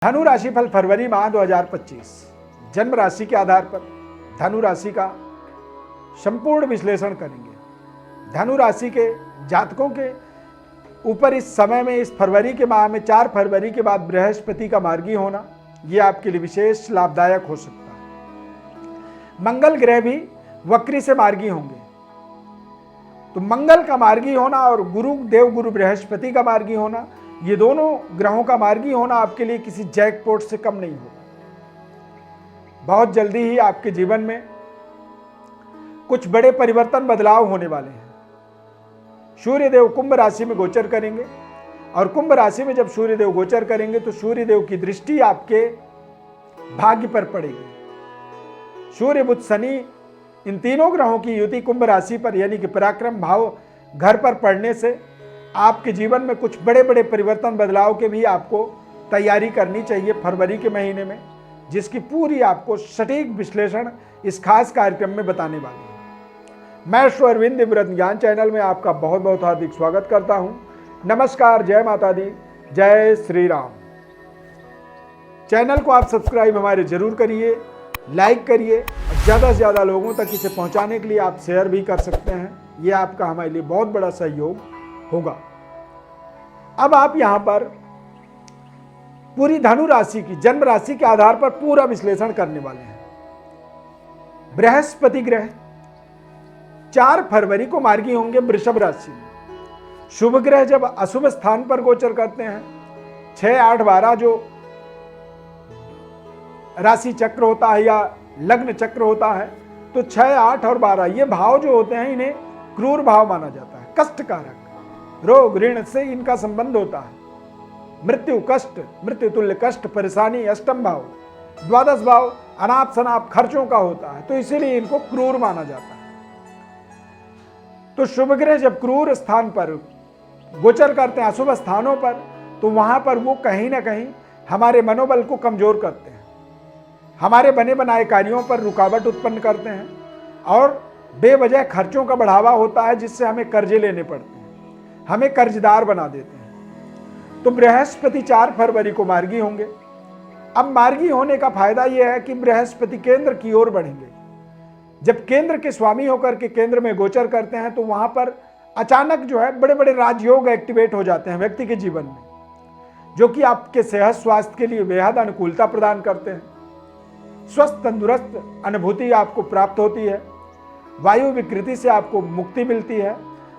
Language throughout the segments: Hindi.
धनु राशि फल फरवरी माह 2025 जन्म राशि के आधार पर धनु राशि का संपूर्ण विश्लेषण करेंगे। धनु राशि के जातकों के ऊपर इस समय में, इस फरवरी के माह में 4 फरवरी के बाद बृहस्पति का मार्गी होना, यह आपके लिए विशेष लाभदायक हो सकता है। मंगल ग्रह भी वक्री से मार्गी होंगे, तो मंगल का मार्गी होना और गुरु बृहस्पति का मार्गी होना, ये दोनों ग्रहों का मार्गी होना आपके लिए किसी जैकपॉट से कम नहीं होगा। बहुत जल्दी ही आपके जीवन में कुछ बड़े परिवर्तन, बदलाव होने वाले हैं। सूर्यदेव कुंभ राशि में गोचर करेंगे और कुंभ राशि में जब सूर्यदेव गोचर करेंगे तो सूर्यदेव की दृष्टि आपके भाग्य पर पड़ेगी। सूर्य बुध शनि इन तीनों ग्रहों की युति कुंभ राशि पर यानी कि पराक्रम भाव घर पर पड़ने से आपके जीवन में कुछ बड़े बड़े परिवर्तन, बदलाव के भी आपको तैयारी करनी चाहिए फरवरी के महीने में, जिसकी पूरी आपको सटीक विश्लेषण इस खास कार्यक्रम में बताने वाली है। मैं श्री अरविंद व्रत ज्ञान चैनल में आपका बहुत बहुत हार्दिक स्वागत करता हूं। नमस्कार, जय माता दी, जय श्री राम। चैनल को आप सब्सक्राइब हमारे जरूर करिए, लाइक करिए, ज़्यादा से ज़्यादा लोगों तक इसे पहुंचाने के लिए आप शेयर भी कर सकते हैं। यह आपका हमारे लिए बहुत बड़ा सहयोग होगा। अब आप यहां पर पूरी धनु राशि की जन्म राशि के आधार पर पूरा विश्लेषण करने वाले हैं। बृहस्पति ग्रह 4 फरवरी को मार्गी होंगे वृषभ राशि में। शुभ ग्रह जब अशुभ स्थान पर गोचर करते हैं, 6, 8, 12 जो राशि चक्र होता है या लग्न चक्र होता है, तो 6, 8 और 12 ये भाव जो होते हैं, इन्हें क्रूर भाव माना जाता है। कष्टकारक, रोग ऋण से इनका संबंध होता है। मृत्यु कष्ट, मृत्यु तुल्य कष्ट, परेशानी। अष्टम भाव, द्वादश भाव अनाप शनाप खर्चों का होता है, तो इसीलिए इनको क्रूर माना जाता है। तो शुभ ग्रह जब क्रूर स्थान पर गोचर करते हैं, अशुभ स्थानों पर, तो वहां पर वो कहीं ना कहीं हमारे मनोबल को कमजोर करते हैं, हमारे बने बनाए कार्यों पर रुकावट उत्पन्न करते हैं और बेवजह खर्चों का बढ़ावा होता है, जिससे हमें कर्जे लेने पड़ते हैं, हमें कर्जदार बना देते हैं। तो बृहस्पति 4 फरवरी को मार्गी होंगे। अब मार्गी होने का फायदा यह है कि बृहस्पति केंद्र की ओर बढ़ेंगे। जब केंद्र के स्वामी होकर के केंद्र में गोचर करते हैं, तो वहां पर अचानक जो है बड़े बड़े राजयोग एक्टिवेट हो जाते हैं व्यक्ति के जीवन में, जो कि आपके सेहत स्वास्थ्य के लिए बेहद अनुकूलता प्रदान करते हैं। स्वस्थ तंदुरुस्त अनुभूति आपको प्राप्त होती है, वायु विकृति से आपको मुक्ति मिलती है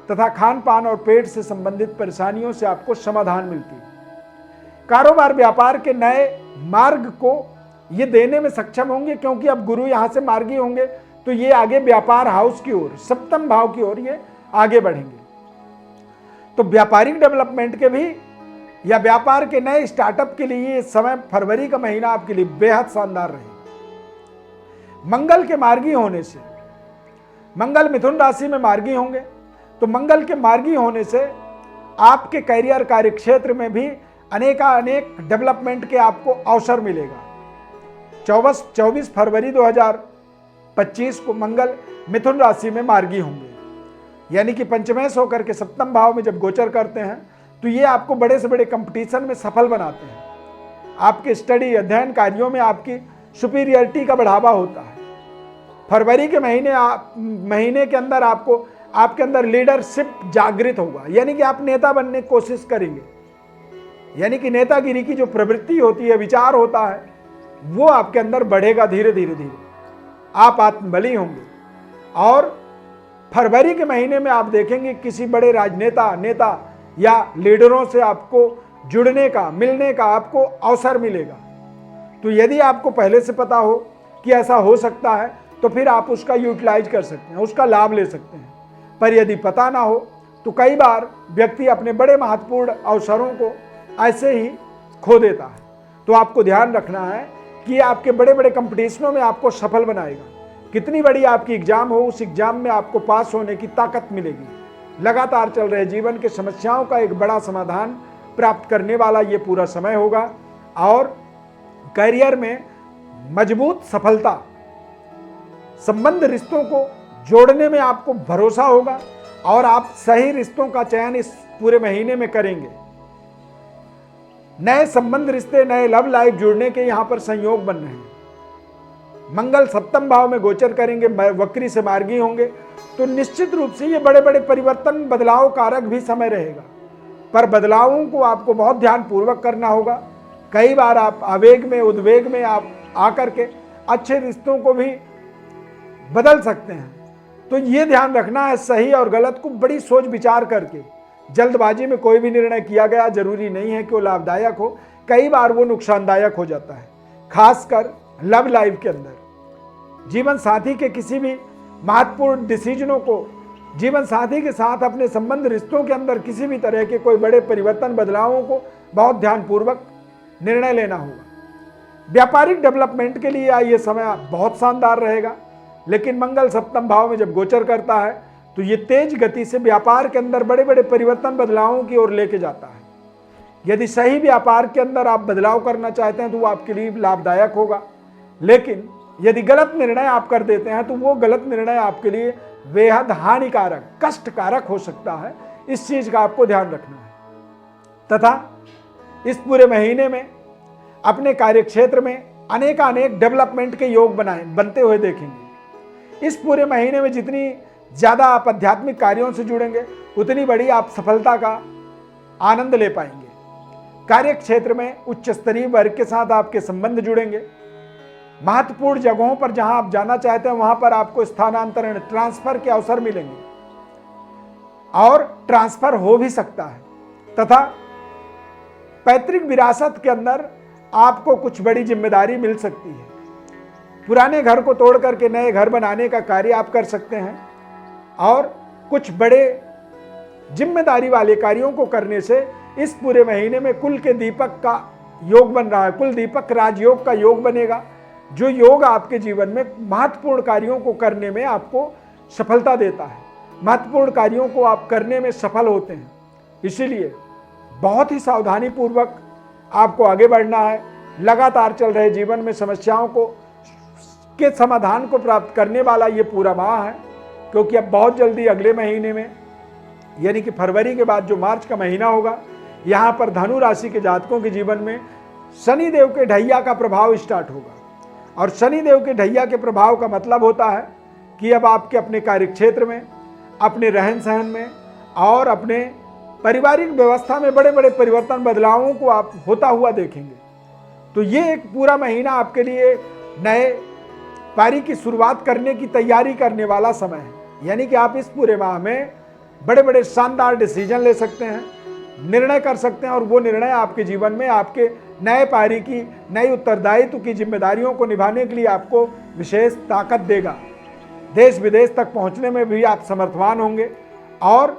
तथा खान पान और पेट से संबंधित परेशानियों से आपको समाधान मिलती है। कारोबार व्यापार के नए मार्ग को ये देने में सक्षम होंगे, क्योंकि अब गुरु यहां से मार्गी होंगे, तो ये आगे व्यापार हाउस की ओर, सप्तम भाव की ओर ये आगे बढ़ेंगे। तो व्यापारिक डेवलपमेंट के भी या व्यापार के नए स्टार्टअप के लिए ये समय फरवरी का महीना आपके लिए बेहद शानदार रहेगा। मंगल के मार्गी होने से, मंगल मिथुन राशि में मार्गी होंगे, तो मंगल के मार्गी होने से आपके करियर कार्य क्षेत्र में भी अनेक डेवलपमेंट के आपको अवसर मिलेगा। 24 फरवरी 2025 को मंगल मिथुन राशि में मार्गी होंगे, यानी कि पंचमेश होकर के सप्तम भाव में जब गोचर करते हैं, तो ये आपको बड़े से बड़े कंपटीशन में सफल बनाते हैं। आपके स्टडी अध्ययन कार्यों में आपकी सुपीरियरिटी का बढ़ावा होता है। फरवरी के महीने के अंदर आपको आपके अंदर लीडरशिप जागृत होगा, यानी कि आप नेता बनने की कोशिश करेंगे, यानी कि नेतागिरी की जो प्रवृत्ति होती है, विचार होता है, वो आपके अंदर बढ़ेगा। धीरे धीरे आप आत्मबली होंगे और फरवरी के महीने में आप देखेंगे किसी बड़े राजनेता, नेता या लीडरों से आपको जुड़ने का, मिलने का आपको अवसर मिलेगा। तो यदि आपको पहले से पता हो कि ऐसा हो सकता है, तो फिर आप उसका यूटिलाइज कर सकते हैं, उसका लाभ ले सकते हैं। पर यदि पता ना हो, तो कई बार व्यक्ति अपने बड़े महत्वपूर्ण अवसरों को ऐसे ही खो देता है। तो आपको ध्यान रखना है कि आपके बड़े बड़े कंपटीशनों में आपको सफल बनाएगा। कितनी बड़ी आपकी एग्जाम हो, उस एग्जाम में आपको पास होने की ताकत मिलेगी। लगातार चल रहे जीवन के समस्याओं का एक बड़ा समाधान प्राप्त करने वाला ये पूरा समय होगा और करियर में मजबूत सफलता, संबंध रिश्तों को जोड़ने में आपको भरोसा होगा और आप सही रिश्तों का चयन इस पूरे महीने में करेंगे। नए संबंध, रिश्ते, नए लव लाइफ जुड़ने के यहाँ पर संयोग बन रहे हैं। मंगल सप्तम भाव में गोचर करेंगे, वक्री से मार्गी होंगे, तो निश्चित रूप से ये बड़े बड़े परिवर्तन, बदलाव कारक भी समय रहेगा। पर बदलावों को आपको बहुत ध्यान पूर्वक करना होगा। कई बार आप आवेग में, उद्वेग में आप आकर के अच्छे रिश्तों को भी बदल सकते हैं। तो ये ध्यान रखना है, सही और गलत को बड़ी सोच विचार करके, जल्दबाजी में कोई भी निर्णय किया गया जरूरी नहीं है कि वो लाभदायक हो, कई बार वो नुकसानदायक हो जाता है। खासकर लव लाइफ के अंदर जीवन साथी के किसी भी महत्वपूर्ण डिसीजनों को, जीवन साथी के साथ अपने संबंध, रिश्तों के अंदर किसी भी तरह के कोई बड़े परिवर्तन, बदलावों को बहुत ध्यानपूर्वक निर्णय लेना होगा। व्यापारिक डेवलपमेंट के लिए ये समय बहुत शानदार रहेगा, लेकिन मंगल सप्तम भाव में जब गोचर करता है तो ये तेज गति से व्यापार के अंदर बड़े बड़े परिवर्तन, बदलावों की ओर लेके जाता है। यदि सही व्यापार के अंदर आप बदलाव करना चाहते हैं तो वो आपके लिए लाभदायक होगा, लेकिन यदि गलत निर्णय आप कर देते हैं तो वो गलत निर्णय आपके लिए बेहद हानिकारक, कष्टकारक हो सकता है। इस चीज का आपको ध्यान रखना है। तथा इस पूरे महीने में अपने कार्यक्षेत्र में अनेक डेवलपमेंट के योग बनते हुए देखेंगे। इस पूरे महीने में जितनी ज्यादा आप आध्यात्मिक कार्यों से जुड़ेंगे उतनी बड़ी आप सफलता का आनंद ले पाएंगे। कार्यक्षेत्र में उच्च स्तरीय वर्ग के साथ आपके संबंध जुड़ेंगे। महत्वपूर्ण जगहों पर जहां आप जाना चाहते हैं वहां पर आपको स्थानांतरण, ट्रांसफर के अवसर मिलेंगे और ट्रांसफर हो भी सकता है। तथा पैतृक विरासत के अंदर आपको कुछ बड़ी जिम्मेदारी मिल सकती है। पुराने घर को तोड़ करके नए घर बनाने का कार्य आप कर सकते हैं और कुछ बड़े जिम्मेदारी वाले कार्यों को करने से इस पूरे महीने में कुल के दीपक का योग बन रहा है। कुल दीपक राजयोग का योग बनेगा, जो योग आपके जीवन में महत्वपूर्ण कार्यों को करने में आपको सफलता देता है। महत्वपूर्ण कार्यों को आप करने में सफल होते हैं। इसीलिए बहुत ही सावधानी पूर्वक आपको आगे बढ़ना है। लगातार चल रहे जीवन में समस्याओं के समाधान को प्राप्त करने वाला ये पूरा माह है, क्योंकि अब बहुत जल्दी अगले महीने में यानी कि फरवरी के बाद जो मार्च का महीना होगा, यहाँ पर धनु राशि के जातकों के जीवन में शनिदेव के ढैया का प्रभाव स्टार्ट होगा। और शनिदेव के ढैया के प्रभाव का मतलब होता है कि अब आपके अपने कार्यक्षेत्र में, अपने रहन सहन में और अपने पारिवारिक व्यवस्था में बड़े बड़े परिवर्तन, बदलावों को आप होता हुआ देखेंगे। तो ये एक पूरा महीना आपके लिए नए पारी की शुरुआत करने की तैयारी करने वाला समय है। यानी कि आप इस पूरे माह में बड़े बड़े शानदार डिसीजन ले सकते हैं, निर्णय कर सकते हैं और वो निर्णय आपके जीवन में आपके नए पारी की, नई उत्तरदायित्व की जिम्मेदारियों को निभाने के लिए आपको विशेष ताकत देगा। देश विदेश तक पहुंचने में भी आप समर्थवान होंगे और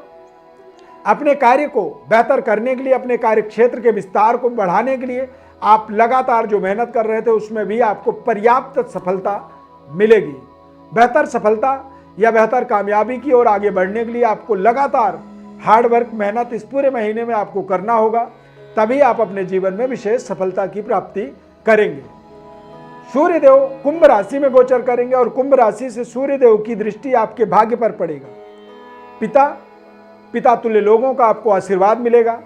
अपने कार्य को बेहतर करने के लिए, अपने कार्य क्षेत्र के विस्तार को बढ़ाने के लिए आप लगातार जो मेहनत कर रहे थे उसमें भी आपको पर्याप्त सफलता मिलेगी। बेहतर सफलता या बेहतर कामयाबी की ओर आगे बढ़ने के लिए आपको लगातार हार्डवर्क, मेहनत इस पूरे महीने में आपको करना होगा, तभी आप अपने जीवन में विशेष सफलता की प्राप्ति करेंगे। सूर्यदेव कुंभ राशि में गोचर करेंगे और कुंभ राशि से सूर्यदेव की दृष्टि आपके भाग्य पर पड़ेगा। पिता तुल्य लोगों का आपको आशीर्वाद मिलेगा।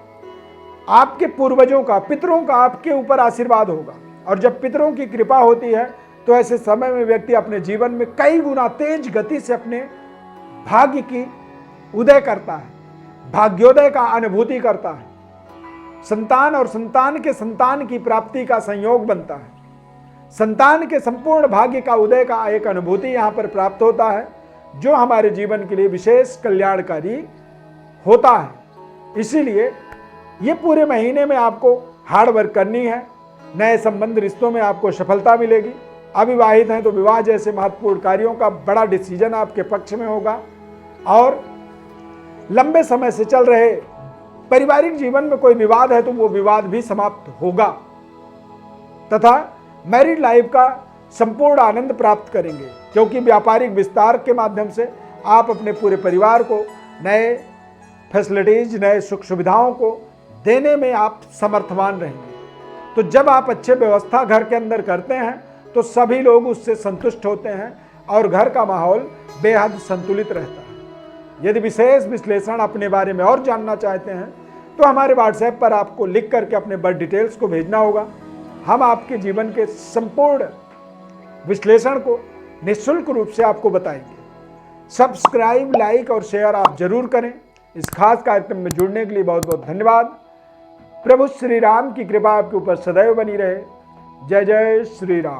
आपके पूर्वजों का, पितरों का आपके ऊपर आशीर्वाद होगा। और जब पितरों की कृपा होती है तो ऐसे समय में व्यक्ति अपने जीवन में कई गुना तेज गति से अपने भाग्य की उदय करता है, भाग्योदय का अनुभूति करता है। संतान और संतान के संतान की प्राप्ति का संयोग बनता है। संतान के संपूर्ण भाग्य का उदय का एक अनुभूति यहाँ पर प्राप्त होता है, जो हमारे जीवन के लिए विशेष कल्याणकारी होता है। इसीलिए ये पूरे महीने में आपको हार्ड वर्क करनी है। नए संबंध, रिश्तों में आपको सफलता मिलेगी। अविवाहित हैं तो विवाह जैसे महत्वपूर्ण कार्यों का बड़ा डिसीजन आपके पक्ष में होगा और लंबे समय से चल रहे पारिवारिक जीवन में कोई विवाद है तो वो विवाद भी समाप्त होगा तथा मैरिड लाइफ का संपूर्ण आनंद प्राप्त करेंगे, क्योंकि व्यापारिक विस्तार के माध्यम से आप अपने पूरे परिवार को नए फैसिलिटीज, नए सुख सुविधाओं को देने में आप समर्थवान रहेंगे। तो जब आप अच्छे व्यवस्था घर के अंदर करते हैं तो सभी लोग उससे संतुष्ट होते हैं और घर का माहौल बेहद संतुलित रहता है। यदि विशेष विश्लेषण अपने बारे में और जानना चाहते हैं तो हमारे व्हाट्सएप पर आपको लिख करके अपने बर्थ डिटेल्स को भेजना होगा। हम आपके जीवन के संपूर्ण विश्लेषण को निःशुल्क रूप से आपको बताएंगे। सब्सक्राइब, लाइक और शेयर आप जरूर करें। इस खास कार्यक्रम में जुड़ने के लिए बहुत बहुत धन्यवाद। प्रभु श्री राम की कृपा आपके ऊपर सदैव बनी रहे। जय जय श्री राम।